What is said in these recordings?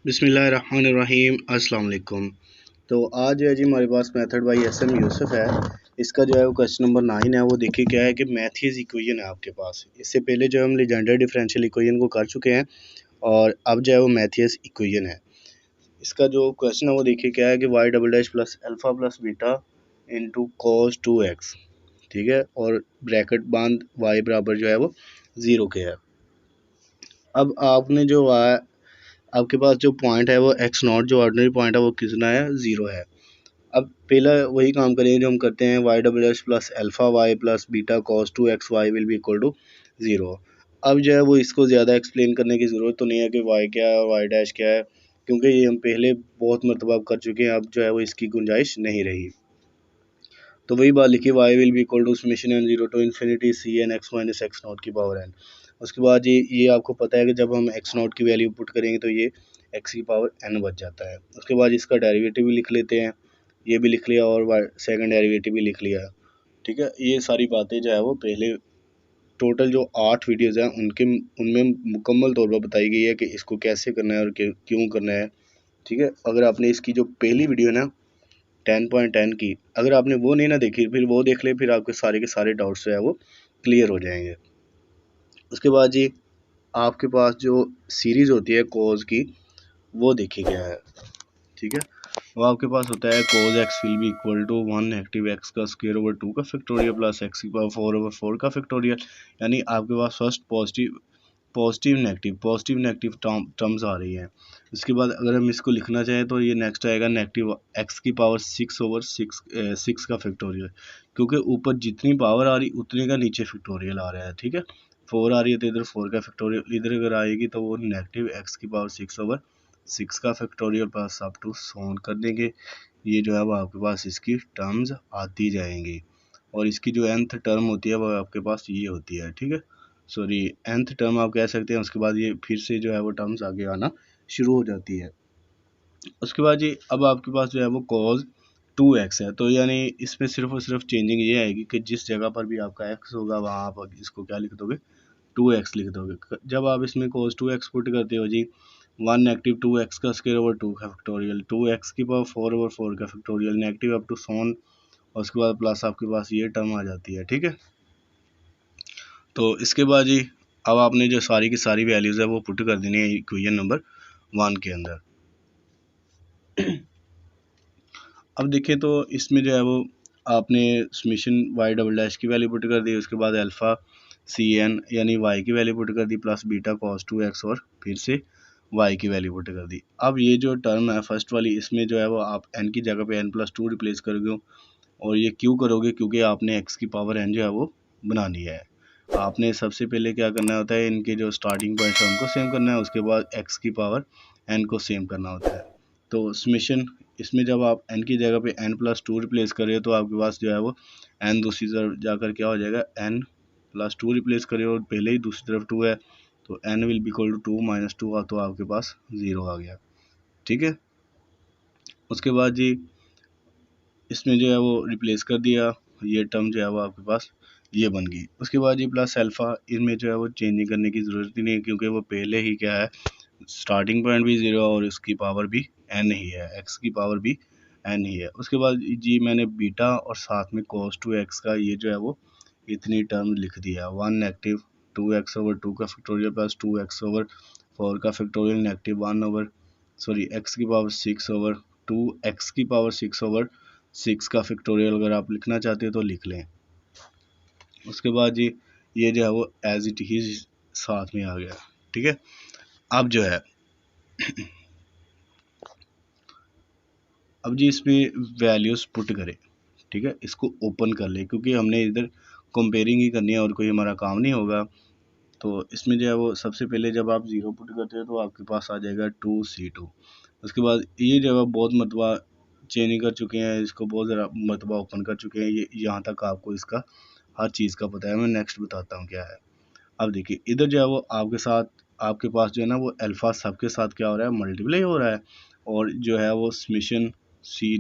बिस्मिल्लाहिर्रहमानिर्रहीम अस्सलाम वालेकुम। तो आज जो है जी हमारे पास method by S M Yusuf है। इसका जो है वो क्वेश्चन नंबर 9 है। वो देखिए क्या है कि मैथीज इक्वेशन है आपके पास। इससे पहले जो हम लीजेंडर डिफरेंशियल इक्वेशन को कर चुके हैं और अब जो है वो मैथीज इक्वेशन है। इसका जो क्वेश्चन है वो देखिए क्या है कि y double dash plus alpha plus beta into cos 2x, ठीक है, और ब्रैकेट बांध y बराबर जो है वो 0 के है। अब आपने जो आपके पास जो पॉइंट है वो एक्स नॉट, जो ऑर्डिनरी पॉइंट है वो कितना है, 0 है। अब पहला वही काम करेंगे जो हम करते हैं, y double h plus alpha y plus beta cos 2x y will be equal to 0। अब जो है वो इसको ज़्यादा एक्सप्लेन करने की ज़रूरत तो नहीं है कि वाई क्या है और वाई डैश क्या है, क्योंकि ये हम पहले बहुत मरतबा कर चुके हैं। अब जो है वो इसकी गुंजाइश नहीं रही। तो वही बात लिखी, y will be equal to summation n zero to infinity c n x minus x not की पावर एन। उसके बाद ये आपको पता है कि जब हम एक्स नॉट की वैल्यू पुट करेंगे तो ये एक्स की पावर एन बच जाता है। उसके बाद इसका डेरिवेटिव भी लिख लेते हैं, ये भी लिख लिया और सेकंड डेरिवेटिव भी लिख लिया, ठीक है। ये सारी बातें जो है वो पहले टोटल जो 8 वीडियोज़ हैं उनमें मुकम्मल तौर पर बताई गई है कि इसको कैसे करना है और क्यों करना है, ठीक है। अगर आपने इसकी जो पहली वीडियो है ना 10.10 की, अगर आपने वो नहीं ना देखी फिर वो देख ले, फिर आपके सारे के सारे डाउट्स जो है वो क्लियर हो जाएंगे। उसके बाद जी आपके पास जो सीरीज़ होती है कोज की, वो देखिए क्या है, ठीक है। वो आपके पास होता है cos x will be equal to 1 negative x का स्क्वायर ओवर 2 का फैक्टोरियल प्लस एक्स की पावर 4 ओवर 4 का फैक्टोरियल। यानी आपके पास फर्स्ट पॉजिटिव नेगेटिव टर्म्स आ रही हैं। उसके बाद अगर हम इसको लिखना चाहें तो ये नेक्स्ट आएगा नेगेटिव एक्स की पावर 6 ओवर 6 का फैक्टोरियल, क्योंकि ऊपर जितनी पावर आ रही उतने का नीचे फैक्टोरियल आ रहा है, ठीक है। 4 आ रही है तो इधर 4 का फैक्टोरियल, इधर अगर आएगी तो वो नेगेटिव एक्स की पावर 6 ओवर 6 का फैक्टोरियल प्लस अप टू सोन कर देंगे। ये जो है वो आपके पास इसकी टर्म्स आती जाएंगी और इसकी जो nth टर्म होती है वो आपके पास ये होती है, ठीक है। सॉरी, nth टर्म आप कह सकते हैं। उसके बाद ये फिर से जो है वो टर्म्स आगे आना शुरू हो जाती है। उसके बाद जी अब आपके पास जो है वो cos 2x है, तो यानी इसमें सिर्फ और सिर्फ चेंजिंग ये आएगी कि जिस जगह पर भी आपका x होगा वहाँ आप इसको क्या लिख दोगे, 2x लिख दोगे। जब आप इसमें cos 2x पुट करते हो जी 1 नेगेटिव 2x का स्क्वायर ओवर 2 का फैक्टोरियल, 2x की पावर 4 ओवर 4 का फैक्टोरियल, नेगेटिव अप टू सोन, और उसके बाद प्लस आपके पास ये टर्म आ जाती है, ठीक है। तो इसके बाद जी अब आपने जो सारी की सारी वैल्यूज़ है वो पुट कर देनी है इक्वेशन नंबर 1 के अंदर। अब देखिए तो इसमें जो है वो आपने समेशन वाई डबल डैश की वैल्यू पुट कर दी, उसके बाद अल्फ़ा सी एन यानी वाई की वैल्यू पुट कर दी प्लस बीटा कॉस 2x और फिर से वाई की वैल्यू पुट कर दी। अब ये जो टर्म है फर्स्ट वाली, इसमें जो है वो आप n की जगह पे n+2 रिप्लेस करोगे। और ये क्यों करोगे, क्योंकि आपने x की पावर n जो है वो बनानी है। आपने सबसे पहले क्या करना होता है, इनके जो स्टार्टिंग पॉइंट है उनको सेम करना है, उसके बाद x की पावर n को सेम करना होता है। तो समेशन इसमें जब आप n की जगह पे n+2 रिप्लेस कर रहे हो तो आपके पास जो है वो n दूसरी तरफ जाकर क्या हो जाएगा, n+2 रिप्लेस करे और पहले ही दूसरी तरफ 2 है तो n will be equal to 2 - 2 तो आपके पास 0 आ गया, ठीक है। उसके बाद जी इसमें जो है वो रिप्लेस कर दिया, ये टर्म जो है वो आपके पास ये बन गई। उसके बाद ये प्लस अल्फ़ा, इनमें जो है वो चेंजिंग करने की ज़रूरत ही नहीं है, क्योंकि वो पहले ही क्या है, स्टार्टिंग पॉइंट भी 0 और इसकी पावर भी n ही है, x की पावर भी n ही है। उसके बाद जी मैंने बीटा और साथ में cos 2x का ये जो है वो इतनी टर्म लिख दिया, 1 नेगेटिव 2x ओवर 2 का फैक्टोरियल प्लस 2x ओवर 4 का फैक्टोरियल नेगेटिव 1 ओवर x की पावर 6 ओवर 2x की पावर 6 ओवर 6 का फैक्टोरियल अगर आप लिखना चाहते हो तो लिख लें। उसके बाद जी ये जो है वो एज इट ही साथ में आ गया, ठीक है। अब जो है अब जी इसमें वैल्यूज़ पुट करें, ठीक है, इसको ओपन कर ले क्योंकि हमने इधर कंपेयरिंग ही करनी है और कोई हमारा काम नहीं होगा। तो इसमें जो है वो सबसे पहले जब आप 0 पुट करते हो तो आपके पास आ जाएगा 2c2। उसके बाद ये जो है बहुत मरतबा चेंजिंग कर चुके हैं, इसको बहुत ज़रा मरतबा ओपन कर चुके हैं, ये यहाँ तक आपको इसका हर चीज़ का पता है। मैं नेक्स्ट बताता हूँ क्या है। अब देखिए इधर जो है वो आपके साथ आपके पास जो है ना वो अल्फ़ा सबके साथ क्या हो रहा है, मल्टीप्लाई हो रहा है। और जो है वो समेशन सी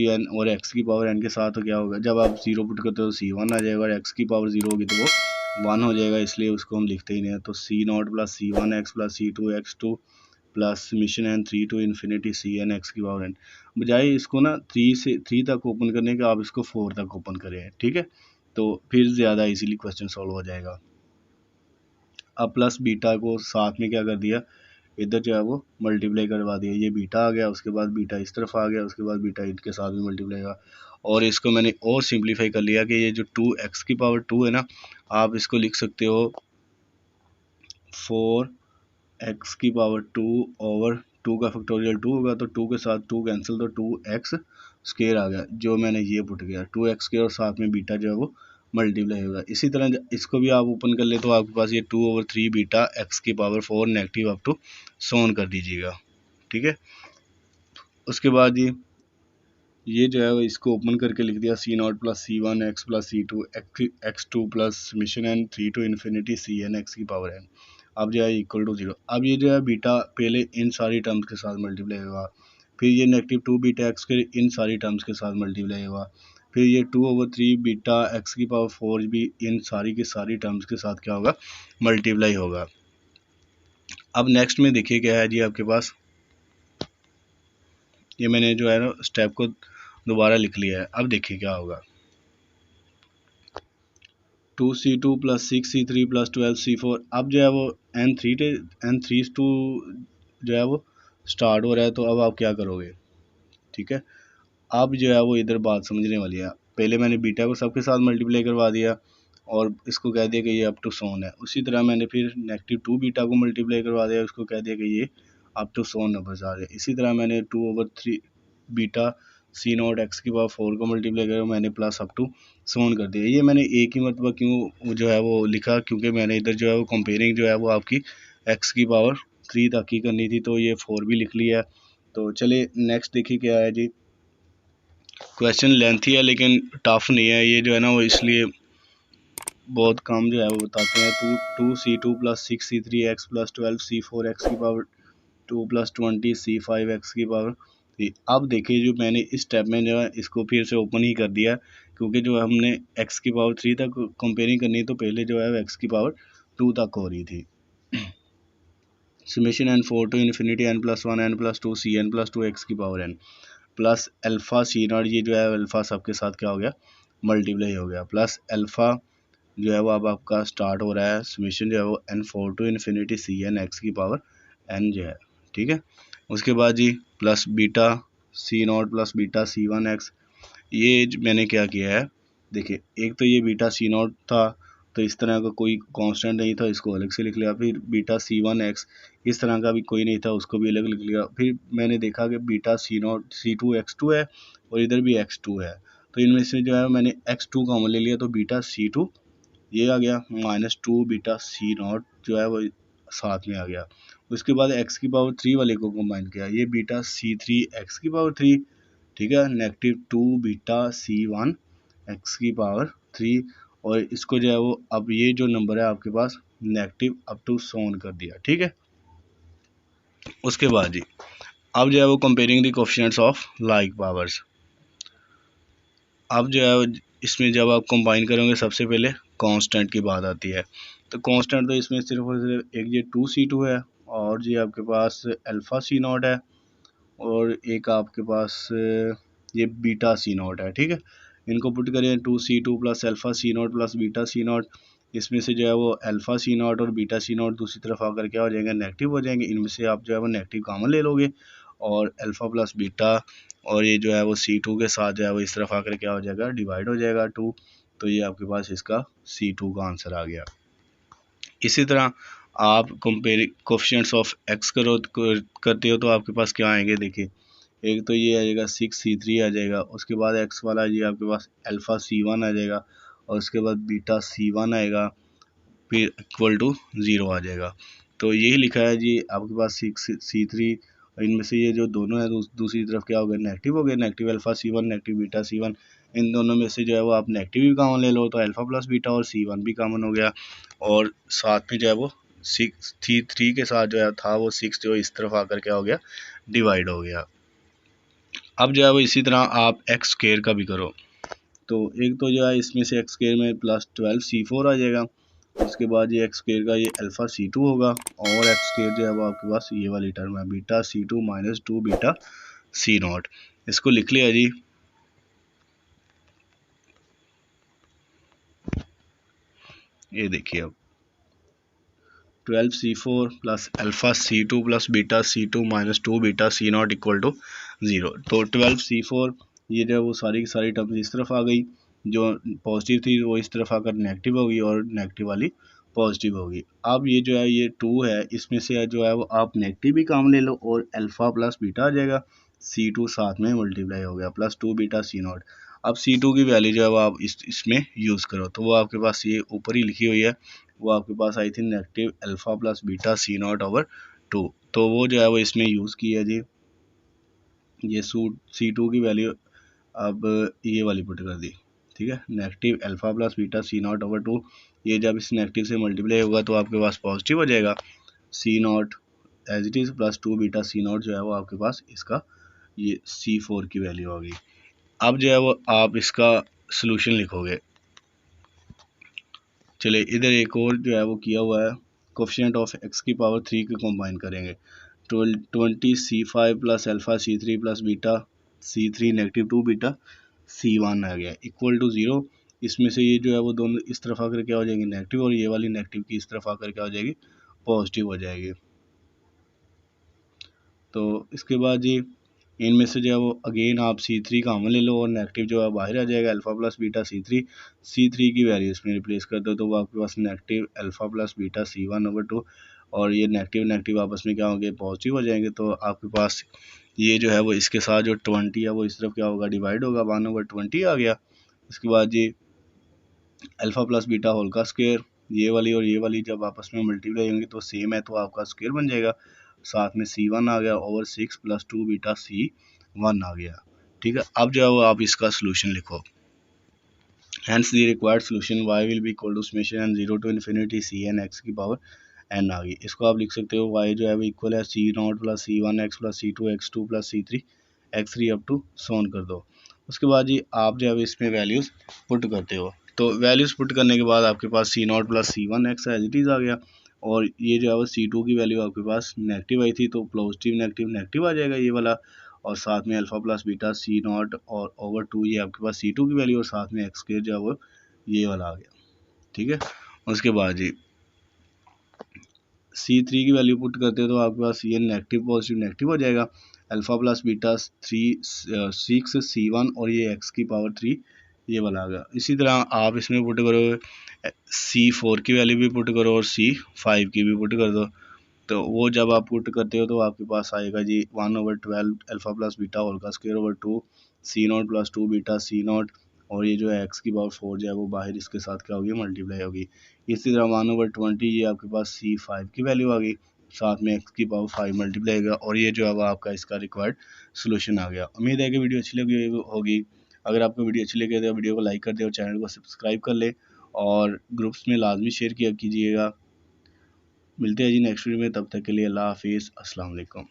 एन और एक्स की पावर एन के साथ तो क्या होगा, जब आप 0 पुट करते हो तो c1 आ जाएगा और एक्स की पावर 0 होगी तो वो 1 हो जाएगा, इसलिए उसको हम लिखते ही नहीं है। तो c0 plus c1 x plus c2 x2 plus summation n 3 to infinity c n x की पावर एन। बजाय इसको ना 3 तक ओपन करने के आप इसको 4 तक ओपन करें, ठीक है, तो फिर ज़्यादा इजीली क्वेश्चन सॉल्व हो जाएगा। अब प्लस बीटा को साथ में क्या कर दिया, इधर जो है वो मल्टीप्लाई करवा दिया, ये बीटा आ गया, उसके बाद बीटा इस तरफ आ गया, उसके बाद बीटा इनके साथ भी मल्टीप्लाई हुआ, और इसको मैंने और सिंप्लीफाई कर लिया कि ये जो 2x की पावर 2 है ना, आप इसको लिख सकते हो 4x की पावर 2 ओवर 2 का फैक्टोरियल 2 होगा, तो 2 के साथ 2 कैंसिल, तो 2x स्क्वायर आ गया, जो मैंने ये पुट किया 2x स्क्वायर, और साथ में बीटा जो है वो मल्टीप्लाई होगा। इसी तरह इसको भी आप ओपन कर ले तो आपके पास ये 2/3 बीटा x की पावर 4 नेगेटिव अप टू सोन कर दीजिएगा, ठीक है। उसके बाद ये जो है वो इसको ओपन करके लिख दिया C0 plus C1 x plus C2 x2 plus summation n 3 to infinity Cn x की पावर n, अब जो है इक्वल टू 0। अब ये जो है बीटा पहले इन सारी टर्म्स के साथ मल्टीप्लाई होगा, फिर ये -2 बीटा x के इन सारी टर्म्स के साथ मल्टीप्लाई होगा, फिर ये 2/3 बीटा x की पावर 4 भी इन सारी की सारी टर्म्स के साथ क्या होगा, मल्टीप्लाई होगा। अब नेक्स्ट में देखिए क्या है जी आपके पास, ये मैंने जो है ना स्टेप को दोबारा लिख लिया है। अब देखिए क्या होगा, 2c2 plus 6c3 plus 12c4। अब जो है वो n3 जो है वो स्टार्ट हो रहा है, तो अब आप क्या करोगे, ठीक है। अब जो है वो इधर बात समझने वाली है, पहले मैंने बीटा को सबके साथ मल्टीप्लाई करवा दिया और इसको कह दिया कि ये अप टू सोन है। उसी तरह मैंने फिर -2 बीटा को मल्टीप्लाई करवा दिया, उसको कह दिया कि ये अप टू सोन नंबर आ रहे। इसी तरह मैंने 2/3 बीटा C0 x की पावर 4 को मल्टीप्लाई कर मैंने प्लस अप टू सोन कर दिया। ये मैंने एक ही मरतबा क्यों जो है वो लिखा, क्योंकि मैंने इधर जो है वो कंपेयरिंग जो है वो आपकी x की पावर 3 तक की करनी थी, तो ये 4 भी लिख लिया है। तो चलिए नेक्स्ट देखिए क्या है जी, क्वेश्चन लेंथी है लेकिन टफ नहीं है ये जो है ना वो, इसलिए बहुत कम जो है वो बताते हैं। 2c2 plus 6c3 x plus 12c4 x की पावर 2 प्लस 20 c5 x की पावर 3। अब देखिए जो मैंने इस स्टेप में जो है इसको फिर से ओपन ही कर दिया, क्योंकि जो हमने x की पावर 3 तक कंपेयरिंग करनी है, तो पहले जो है x की पावर 2 तक हो रही थी। Summation n4 to infinity n plus 1 n plus 2 c n plus 2 x की power n plus alpha C0, ये जो है अल्फ़ा सबके साथ क्या हो गया, मल्टीप्लाई हो गया, प्लस अल्फ़ा जो है वो अब आपका स्टार्ट हो रहा है, समेशन जो है वो n4 to infinity Cn x की पावर n जो है, ठीक है। उसके बाद जी plus beta C0 plus beta C1 x, ये मैंने क्या किया है, देखिए एक तो ये बीटा C0 था, तो इस तरह का कोई कांस्टेंट नहीं था, इसको अलग से लिख लिया। फिर बीटा C1 x, इस तरह का भी कोई नहीं था, उसको भी अलग लिख लिया। फिर मैंने देखा कि बीटा C0 C2 x2 है और इधर भी x2 है, तो इनमें से जो है मैंने x2 कॉमन ले लिया, तो बीटा C2 ये आ गया, -2 बीटा C0 जो है वो साथ में आ गया। उसके बाद x की पावर 3 वाले को कंबाइन किया, ये बीटा C3 x की पावर 3, ठीक है, -2 बीटा C1 x की पावर 3, और इसको जो है वो अब ये जो नंबर है आपके पास नेगेटिव अप टू सोन कर दिया, ठीक है। उसके बाद जी अब जो है वो comparing the coefficients of like powers. अब जो है इसमें जब आप कंबाइन करोगे सबसे पहले कांस्टेंट की बात आती है, तो कांस्टेंट तो इसमें सिर्फ और सिर्फ एक ये 2c2 है, और जी आपके पास अल्फ़ा C0 है, और एक आपके पास ये बीटा C0 है, ठीक है। इनको पुट करें 2c2 plus alpha C0 plus beta C0, इसमें से जो है वो अल्फ़ा C0 और बीटा C0 दूसरी तरफ आकर क्या हो जाएंगे, नेगेटिव हो जाएंगे। इनमें से आप जो है वो नेगेटिव कॉमन ले लोगे, और अल्फ़ा प्लस बीटा और ये जो है वो C2 के साथ जो है वो इस तरफ आकर क्या हो जाएगा, डिवाइड हो जाएगा 2, तो ये आपके पास इसका C2 का आंसर आ गया। इसी तरह आप कंपेयर कोएफिशिएंट्स ऑफ x करते हो तो आपके पास क्या आएंगे, देखिए एक तो ये आ जाएगा 6c3 आ जाएगा, उसके बाद x वाला ये आपके पास अल्फ़ा C1 आ जाएगा, और उसके बाद बीटा C1 आएगा, फिर इक्वल टू 0 आ जाएगा। तो यही लिखा है जी आपके पास 6c3, इनमें से ये जो दोनों है दूसरी तरफ क्या हो गया, नेगेटिव हो गया, negative alpha C1 negative beta C1, इन दोनों में से जो है वो आप नेगेटिव भी कॉमन ले लो, तो अल्फ़ा प्लस बीटा और C1 भी कॉमन हो गया, और साथ में जो है वो 6 के साथ जो है था वो 6 जो इस तरफ आकर क्या हो गया, डिवाइड हो गया। अब जो है वो इसी तरह आप एक्स स्क्वायर का भी करो, तो एक तो जो है इसमें से एक्स स्क्वायर में प्लस 12c4 आ जाएगा, उसके बाद ये एक्स स्क्वायर का ये अल्फ़ा C2 होगा, और एक्स स्क्वायर जो है वो आपके पास ये वाली टर्म है beta C2 minus 2 beta C0। इसको लिख लिया जी। ये देखिए अब 12C4 plus alpha C2 plus beta C2 minus 2 beta C0 equal to 0। तो 12C4 ये जो है वो सारी की सारी टर्म्स इस तरफ आ गई, जो पॉजिटिव थी वो इस तरफ आकर नेगेटिव होगी और नेगेटिव वाली पॉजिटिव होगी। अब ये जो है ये 2 है, इसमें से जो है वो आप नेगेटिव भी काम ले लो और अल्फ़ा प्लस बीटा आ जाएगा, C2 साथ में मल्टीप्लाई हो गया प्लस 2 बीटा C0। अब C2 की वैल्यू जो है वो आप इसमें यूज़ करो, तो वो आपके पास ये ऊपर ही लिखी हुई है, वो आपके पास आई थी negative alpha plus beta C0 over 2। तो वो जो है वो इसमें यूज़ की है जी। ये C2 की वैल्यू अब ये वाली पुट कर दी, ठीक है, negative alpha plus beta C0 over 2। ये जब इस नेगेटिव से मल्टीप्लाई होगा तो आपके पास पॉजिटिव हो जाएगा, C0 as it is plus 2 beta C0 जो है वो आपके पास इसका ये C4 की वैल्यू होगी। अब जो है वो आप इसका सोल्यूशन लिखोगे। चलिए इधर एक और जो है वो किया हुआ है, कोफिशिएंट ऑफ x की पावर 3 को कंबाइन करेंगे। 20C5 plus alpha C3 plus beta C3 negative 2 beta C1 आ गया इक्वल टू 0। इसमें से ये जो है वो दोनों इस तरफ आकर क्या हो जाएंगे नेगेटिव, और ये वाली नेगेटिव की इस तरफ आकर क्या हो जाएगी पॉजिटिव हो जाएगी। तो इसके बाद ये इनमें से जो है वो अगेन आप C3 कॉमन ले लो और नेगेटिव जो है बाहर आ जाएगा, अल्फ़ा प्लस बीटा C3 की वैल्यू इसमें रिप्लेस कर दो तो वो आपके पास negative alpha plus beta C1 over 2, और ये नेगेटिव नेगेटिव आपस में क्या होंगे पॉजिटिव हो जाएंगे। तो आपके पास ये जो है वो इसके साथ जो 20 है वो इस तरफ क्या होगा डिवाइड होगा, 1 ओवर 20 आ गया। उसके बाद ये अल्फ़ा प्लस बीटा होल का स्क्वायर, ये वाली और ये वाली जब आपस में मल्टीप्लाई होंगी तो सेम है तो आपका स्क्वायर बन जाएगा, साथ में C1 आ गया ओवर 6 प्लस 2 बीटा C1 आ गया, ठीक है। अब जो है वो आप इसका सोल्यूशन लिखो। Hence the required solution y will be equal to summation n 0 to infinity cn x की पावर n आ गई। इसको आप लिख सकते हो y जो है वो इक्वल है C0 plus C1 x plus C2 x2 plus C3 x3 up to सोन कर दो। उसके बाद जी आप जो है इसमें वैल्यूज़ पुट करते हो, तो वैल्यूज़ पुट करने के बाद आपके पास C0 plus C1 x as it is आ गया, और ये जो है वो C2 की वैल्यू आपके पास नेगेटिव आई थी तो पॉजिटिव नेगेटिव नेगेटिव आ जाएगा ये वाला, और साथ में अल्फ़ा प्लस बीटा C0 और ओवर 2 ये आपके पास C2 की वैल्यू, और साथ में एक्स स्क्वायर जो है वो ये वाला आ गया, ठीक है। उसके बाद जी C3 की वैल्यू पुट करते हो तो आपके पास ये नेगेटिव पॉजिटिव नेगेटिव हो जाएगा, अल्फ़ा प्लस बीटा 6 C1 और ये x की पावर 3 ये वाला आ गया। इसी तरह आप इसमें पुट करो C4 की वैल्यू भी पुट करो और C5 की भी पुट कर दो, तो वो जब आप पुट करते हो तो आपके पास आएगा जी 1 over 12 alpha plus beta whole का square over 2 C0 plus 2 beta C0, और ये जो है x की पावर 4 जो है वो बाहर इसके साथ क्या होगी मल्टीप्लाई होगी। इसी तरह 1 ओवर 20 ये आपके पास C5 की वैल्यू आ गई, साथ में x की पावर 5 मल्टीप्लाई होगा, और ये जो है वो आपका इसका रिक्वायर्ड सोल्यूशन आ गया। उम्मीद है कि वीडियो अच्छी लगी होगी। अगर आपको वीडियो अच्छी लगे तो वीडियो को लाइक कर दे और चैनल को सब्सक्राइब कर ले, और ग्रुप्स में लाजमी शेयर किया कीजिएगा। मिलते हैं जी नेक्स्ट वीडियो में, तब तक के लिए अल्लाह हाफिज़, अस्सलाम वालेकुम।